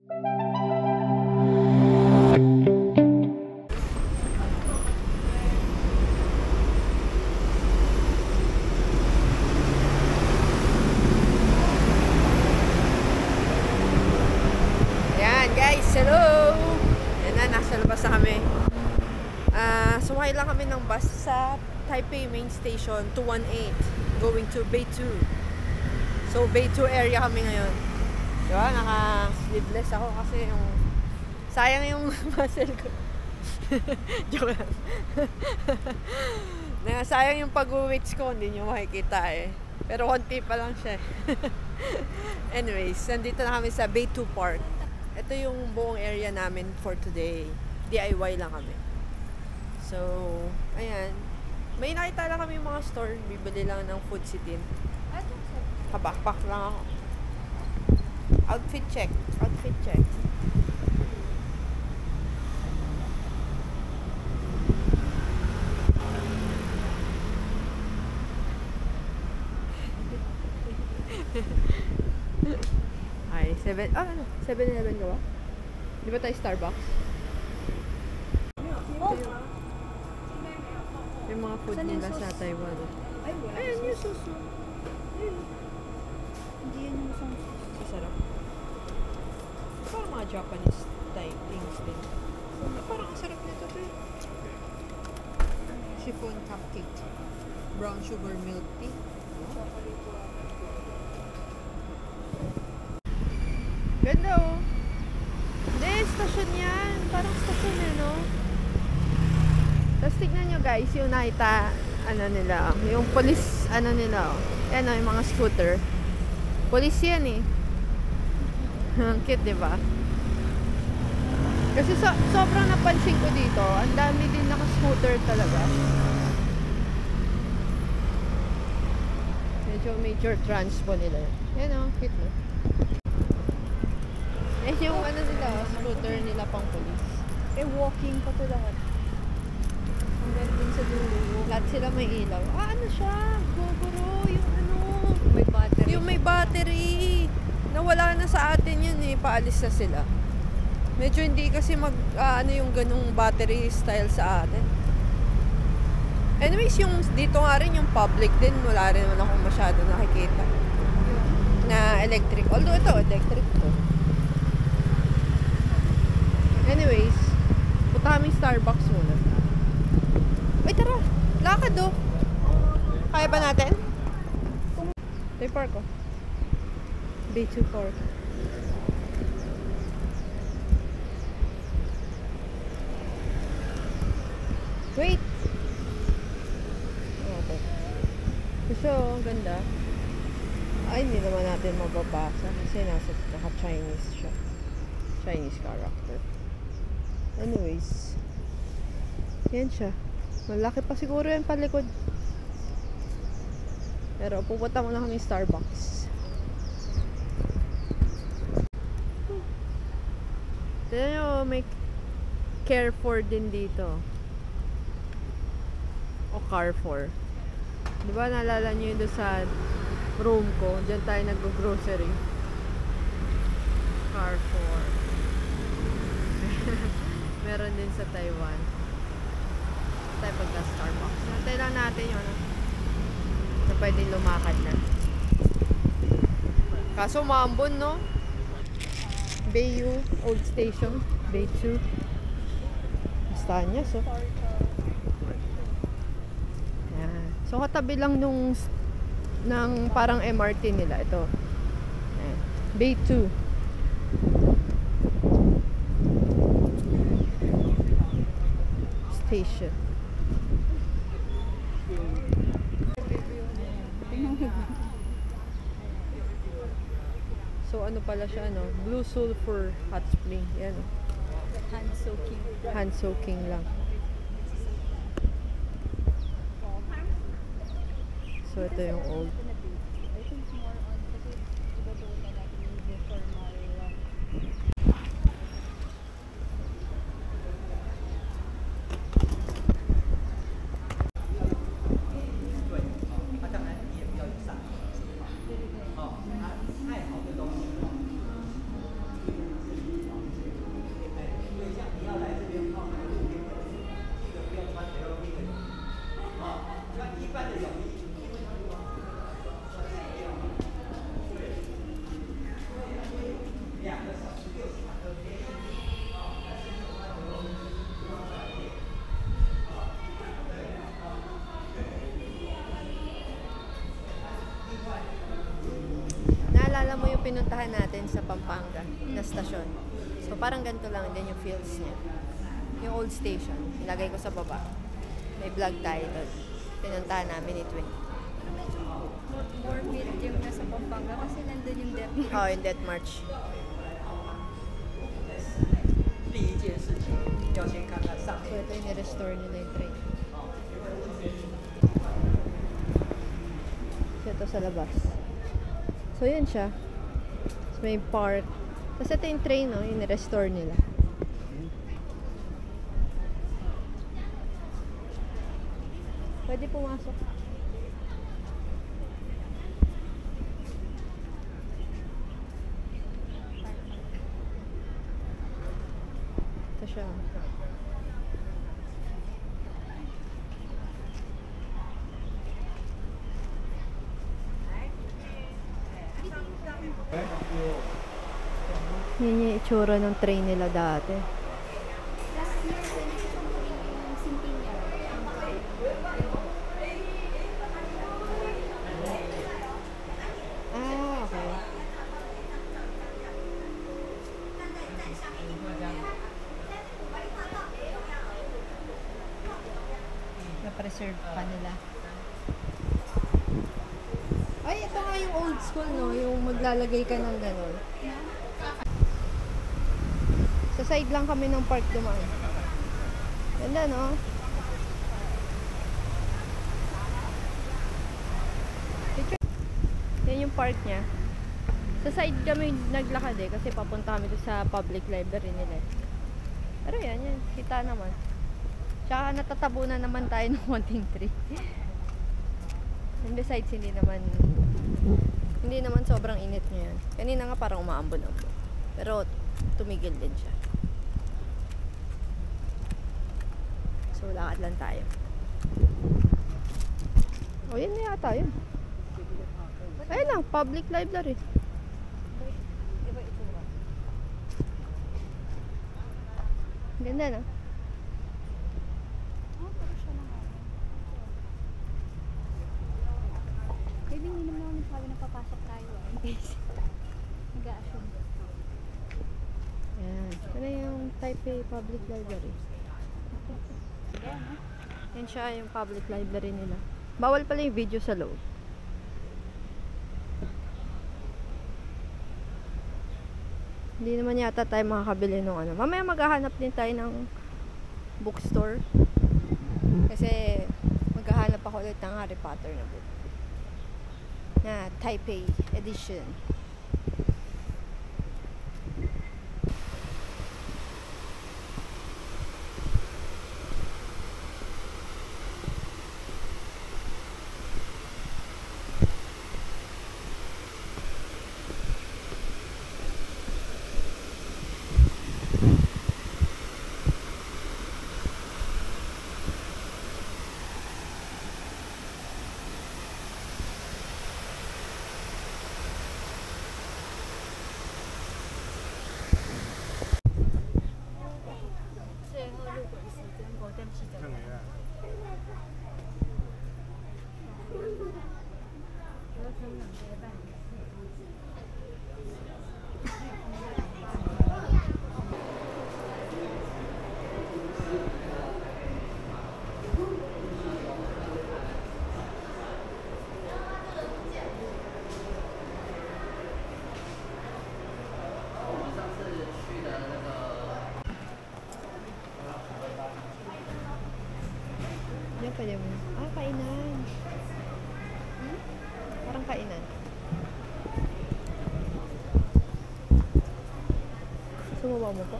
Ayan guys, hello! Ayan na, nasa labas na kami. Sumakay lang kami ng bus sa Taipei Main Station 218 going to Beitou. So Beitou area kami ngayon. Diba? Naka-sleeveless ako kasi yung sayang yung muscle ko. Joke lang. Sayang yung pag-weights ko, hindi nyo makikita eh. Pero konti pa lang siya. Anyways, nandito na kami sa Beitou Park. Ito yung buong area namin for today. DIY lang kami. So, ayan. May nakita lang kami mga store. Bibili lang ng food sitin. Kabakpak lang ako. Outfit check. Outfit check. Ay, 7-Eleven ka ba? Di ba tayo Starbucks? Yung mga food nila sa Taiwan. Ayan yung sauce. Hindi yan yung sauce. Masarap. Parang mga Japanese type things din. Parang ang sarap nito to. Chiffon cupcake. Brown sugar milk tea. Ganda oh. Hindi, station yan. Parang station eh, no? Tapos tignan nyo guys, yung nakita, nila, yung police, nila, oh. Yan oh, yung mga scooter. Police yan eh. Ang cute, diba? Kasi sobrang napansin ko dito, ang dami din naka-scooter talaga. Medyo major transpo nila. Yan oh, cute no? Eh yung nila, scooter nila pang police. Eh, walking pa to lahat. Ang din sa dulo. Lahat sila may ilaw. Ano siya? Gogoro, yung May battery. yung may battery. Nawala na sa atin yun eh. Paalis na sila. Medyo hindi kasi yung ganung battery style sa atin. Anyways, yung dito nga rin yung public din. Wala rin naman akong masyado nakikita. Na electric. Although ito, electric to. Anyways, punta kami Starbucks muna. Uy, tara! Lakad oh! Kaya ba natin? Ito yung park oh. Beitou Park. Wait! Okay. Gusto oh, ganda. Ay, hindi naman natin mababasa kasi nasa naka-Chinese siya. Chinese character. Anyways, yan siya. Malaki pa siguro yan palikod. Pero pupunta muna kami Starbucks. Tignan nyo, may Carrefour din dito. O Carrefour. Diba naalala nyo yun doon sa room ko? Diyan tayo nag-grocery. Carrefour. Meron din sa Taiwan. Tayo pagka-Starbucks. Nantay lang natin yun. Na pwedeng lumakad na. Kaso maambon, no? Beitou Old Station. Beitou. Bastahan niya, so. Yan. So, katabi lang ng parang MRT nila. Ito. Yan. Beitou. Station. So ano pala siya, no? Blue Sulphur Hot Spring. Yan. Hand soaking. Hand soaking lang. So ito yung old. I think more on kasi iba doon na natin yung formal. pinuntahan natin sa Pampanga na stasyon. So parang ganito lang din yung feels niya. Yung old station, ilagay ko sa baba. May vlog tayo doon. Pinuntahan namin ni Twin. More built yung nasa Pampanga kasi nandun yung Death March. Oh, yung Death March. 第一件事情要先看看上 So 面。 ito yung ni-restore nila yung train. So ito sa labas. So yun siya. So may park. Tapos ito yung train, no? Yung ni-restore nila. Pwede pumasok. Ito siya. Yan yung itsura ng train nila dati. Last year, 2023 yung Centennial. Ah, okay. Na-preserve pa nila. Ay, ito nga yung old school, no? Yung maglalagay ka ng gano'n. Sa side lang kami ng park dumaan. Ganda, no? Picture. Yan yung park niya. Sa side kami naglakad eh, kasi papunta kami doon sa public library nila. Pero yan, kita naman. Tsaka natatabunan naman tayo ng konting tree. And besides, hindi naman sobrang init ngayon. Kanina nga parang umaambon-ambon. Pero tumigil din siya. So, lakad lang tayo. O, yan na yata yun. Ayun lang, public library. Iba itsura. Ganda na. Pero siya lang ako. Maybe hindi naman ako nagsabi na papasok tayo in case nag-a-assume. Yan. Ito na yung Taipei Public Library. Ayan, ha? Yan siya yung public library nila. Bawal pala yung video sa loob. Hindi naman yata tayo makakabili ng ano. Mamaya maghahanap din tayo ng bookstore. Kasi maghahanap ako ulit ng Harry Potter na book. Na Taipei edition. Yan pwede mo. Ah, kainan. Parang kainan. Sumaba mo po.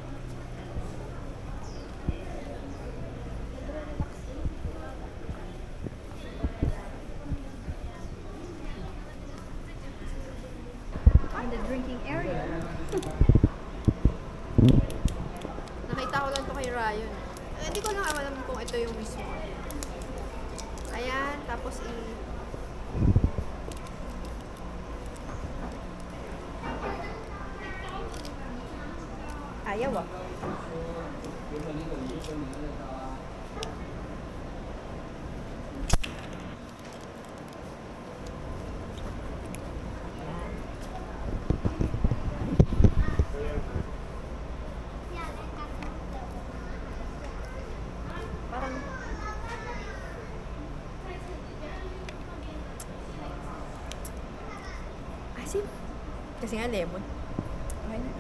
In the drinking area. Nakita ko lang to kay Ryan. Hindi ko lang alam kung ito yung mismo. Ayan, tapos ayaw ah. Kasi nga lemon. Okay na.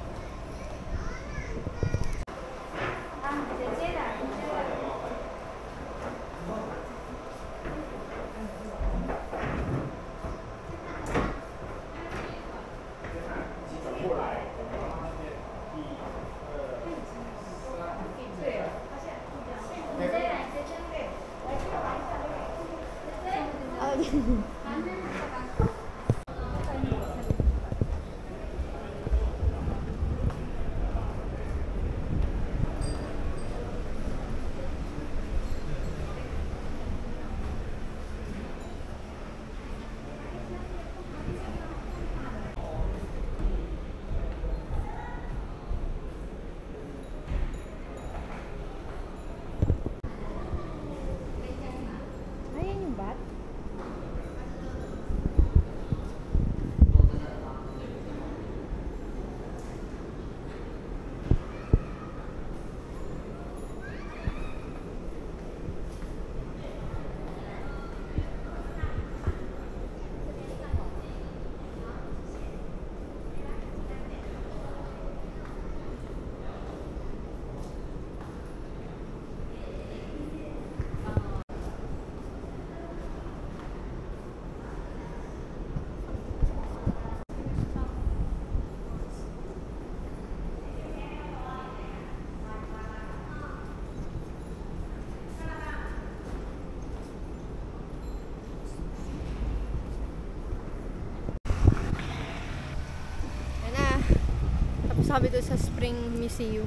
Ayan yung bat. Sabi doon sa Spring Museum.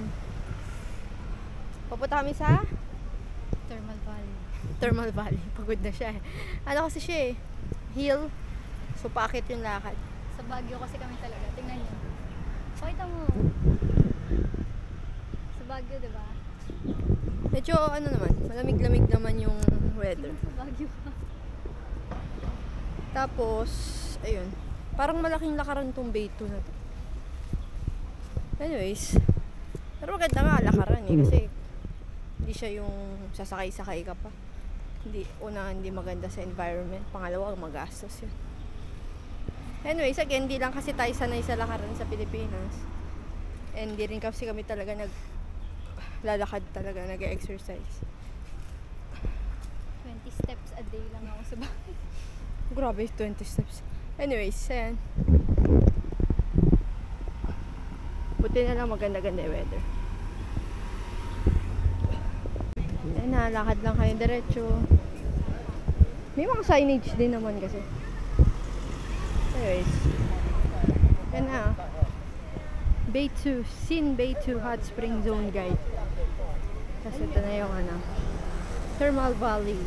Papunta kami sa Thermal Valley. Pagod na siya eh. Ano kasi siya eh, hill. So paakit yung lakad. Sa Baguio kasi kami talaga. Tingnan niyo. Pakita mo. Sa Baguio, diba? Medyo ano naman, malamig-lamig naman yung weather. Sa Baguio ka. Tapos, ayun. Parang malaking lakaran tong Bay 2 na to. Anyways, pero maganda nga lakaran eh kasi hindi siya yung sasakay-sakay ka pa. Hindi maganda sa environment. Pangalawa, magastos yun. Anyways, again, hindi lang kasi tayo sanay sa lakaran sa Pilipinas. And di rin kasi kami talaga naglalakad talaga, nag-exercise. 20 steps a day lang ako sa bahay. Grabe, 20 steps. Anyways, ayan. Buti na lang maganda-ganda yung weather. Ayan na, lakad lang kayo diretso. May mga signage din naman kasi. Anyways. Ayan na. Bay 2, Sin Bay 2 Hot Spring Zone Guide. Kasi ito na yung ano, Thermal Valley.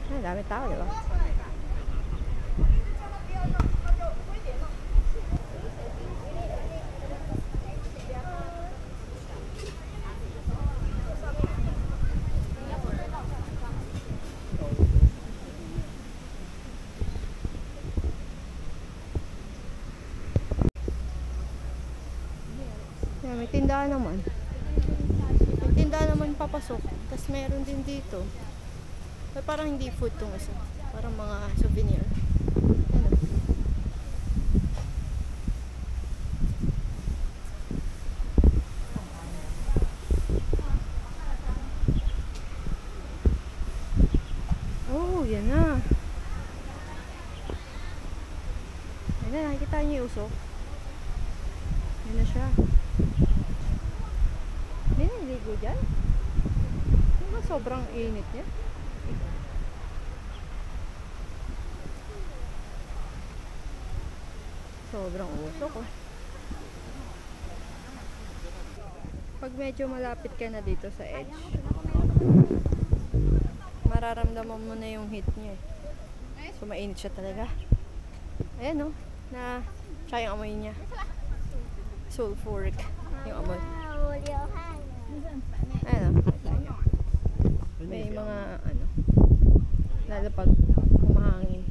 Ay, dami tao, diba? Yeah, may tindahan naman. May tindahan naman papasok. Tapos meron din dito. Pero parang hindi food tong isa. Parang mga souvenir. Ano? Oh, yan na. Yan na, nakikita niyo yung usok. Yan na siya. Hindi na niligo dyan. Diba sobrang init niya? Sobrang usok oh. Pag medyo malapit ka na dito sa edge, mararamdaman mo na yung heat niya eh. So mainit siya talaga. Ayan oh, na siya yung amoy niya. Sulfuric yung amoy. Ayan oh, kita niyo. May mga ano, lalo pag humahangin.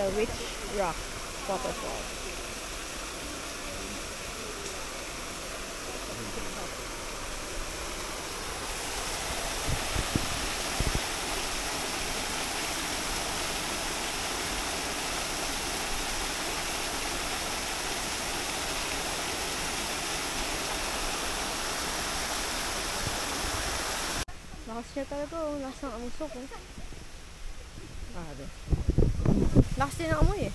the Witch Rock waterfall. Lakas niya talaga, oh. Lakas ng amusok, oh. Grabe. Lakas din ng amoy, eh.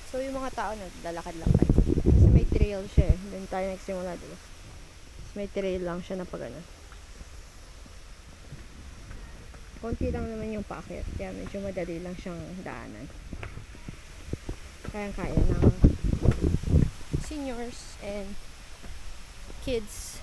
So, yung mga tao, naglalakad lang tayo. Kasi may trail siya, eh. Doon tayo nagsimula, diba? Kasi may trail lang siya na pag ano. Konti lang naman yung paakyat, kaya medyo madali lang siyang daanan. Kayang-kaya ng seniors and kids.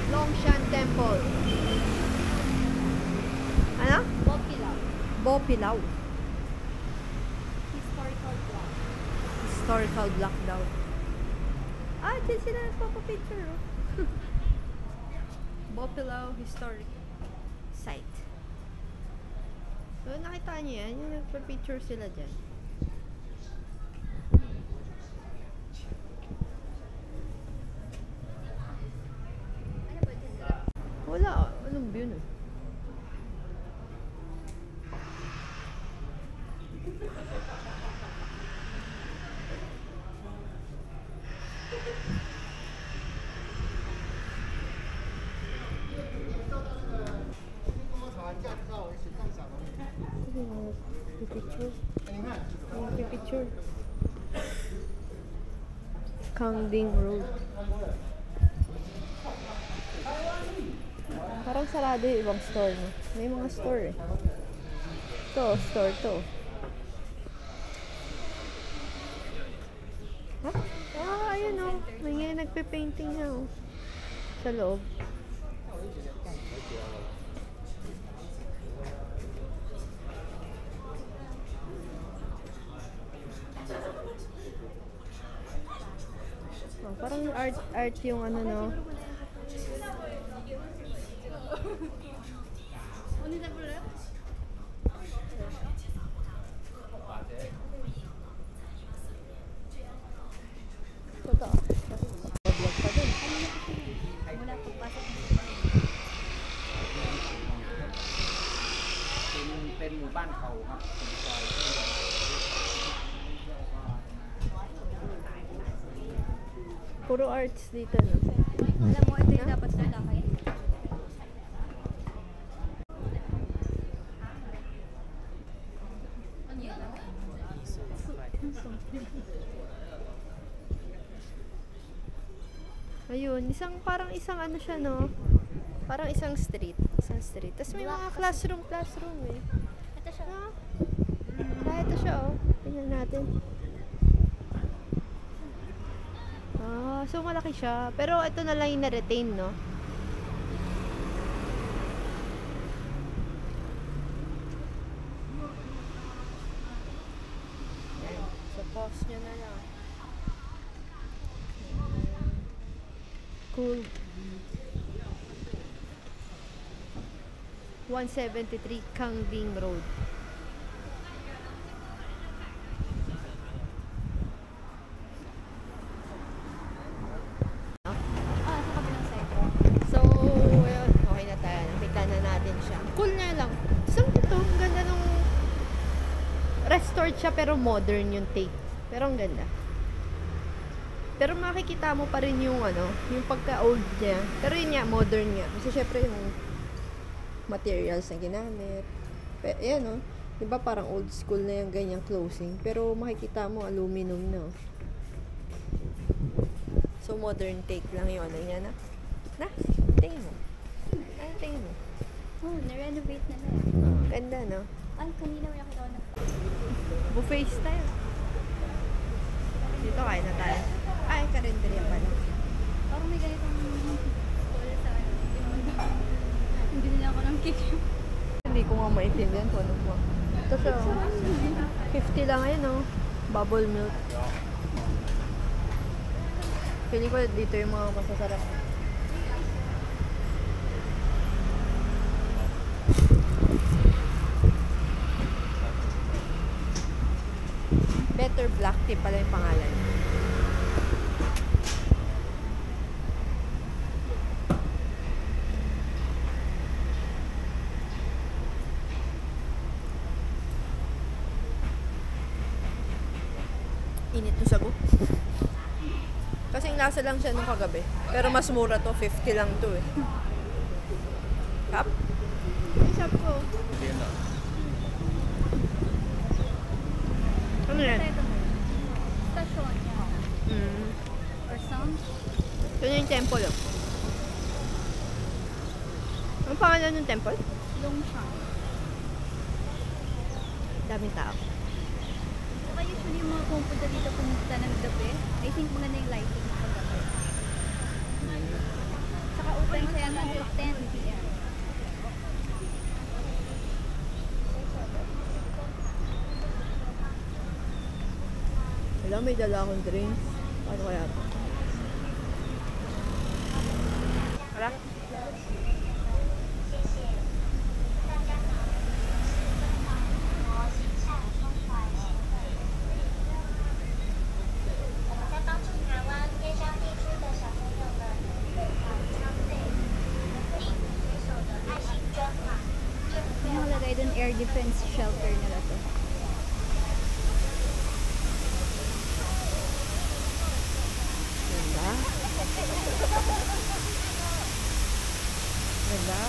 Longshan Temple. Ano? Bopilaw. Bopilaw. Historical block. Historical block daw. Ah, dyan sila nagpapapicture, oh. Bopilaw Historic Site. So, nakita niyo yan? Yung nagpapicture sila dyan. Ano ba dyan? Wala. Anong view nun? Picture. Picture. Kangding Road. Parang sarado yung ibang store, no? May mga store, eh. Ito, store to. Ha? Ah, ayun, oh. May nga nagpe-painting na, oh. Sa loob. Oh, parang art yung ano, no? Totoo. Vlog pa din. Mula pagpasok ng เป็นหมู่บ้านเขาครับเป็นซอย Puro arts dito, no? Alam mo, ito yung dapat nalakay. Ayun, parang isang ano siya, no? Parang isang street. Isang street. Tapos may mga classroom, eh. Ito siya. Ah, ito siya, oh. Tingnan natin. Ah, so malaki siya. Pero ito na lang yung na-retain, no? Yan. So, pause nyo na lang. Cool. 173 Kangding Road. Ah, sa kabilang side. So, ayun, okay na tayo. Nakita na natin siya. Cool nga lang. So, ito, ang ganda nung restored siya pero modern yung take. Pero ang ganda. Pero makikita mo pa rin yung ano, yung pagka-old niya. Pero yun nga, modern niya. Kasi syempre yung materials na ginamit. Ayan, no? Diba parang old school na yung ganyang closing. Pero makikita mo, aluminum na. Oh. So, modern take lang yung ano niya na. Na, tingin mo. Ay, tingin mo. Oh, na-renovate na na. Ganda, no? Ay, kanina may nakita ko na. Buffet style. Dito kain na tayo. Ay, karinderya pala. Parang may ganitong stall sa ano. Hindi nila ako ng cake. Hindi ko nga maintindihan kung ano po. Ito siya. 50 lang ngayon, no? Bubble milk. Feeling ko dito yung mga masasarap. Better Black Tea pala yung pangalan. Init to sago. Kasing lasa lang siya nung kagabi. Pero mas mura to, 50 lang to eh. Cup? Ay, shop ko. Ano yan? Ito mo. Stasyon. Or sound. Ito na yung temple oh. Ang pangalan ng temple? Longshan. Daming tao. Saka usually yung mga pumunta dito pumunta ng gabi, I think maganda yung lighting ng paggabi. Saka open siya until 10 p.m. Wala, may dala akong drinks. Paano kaya ito? Wala? May nakalagay doon air defense shelter nila to. Ganda. Ganda.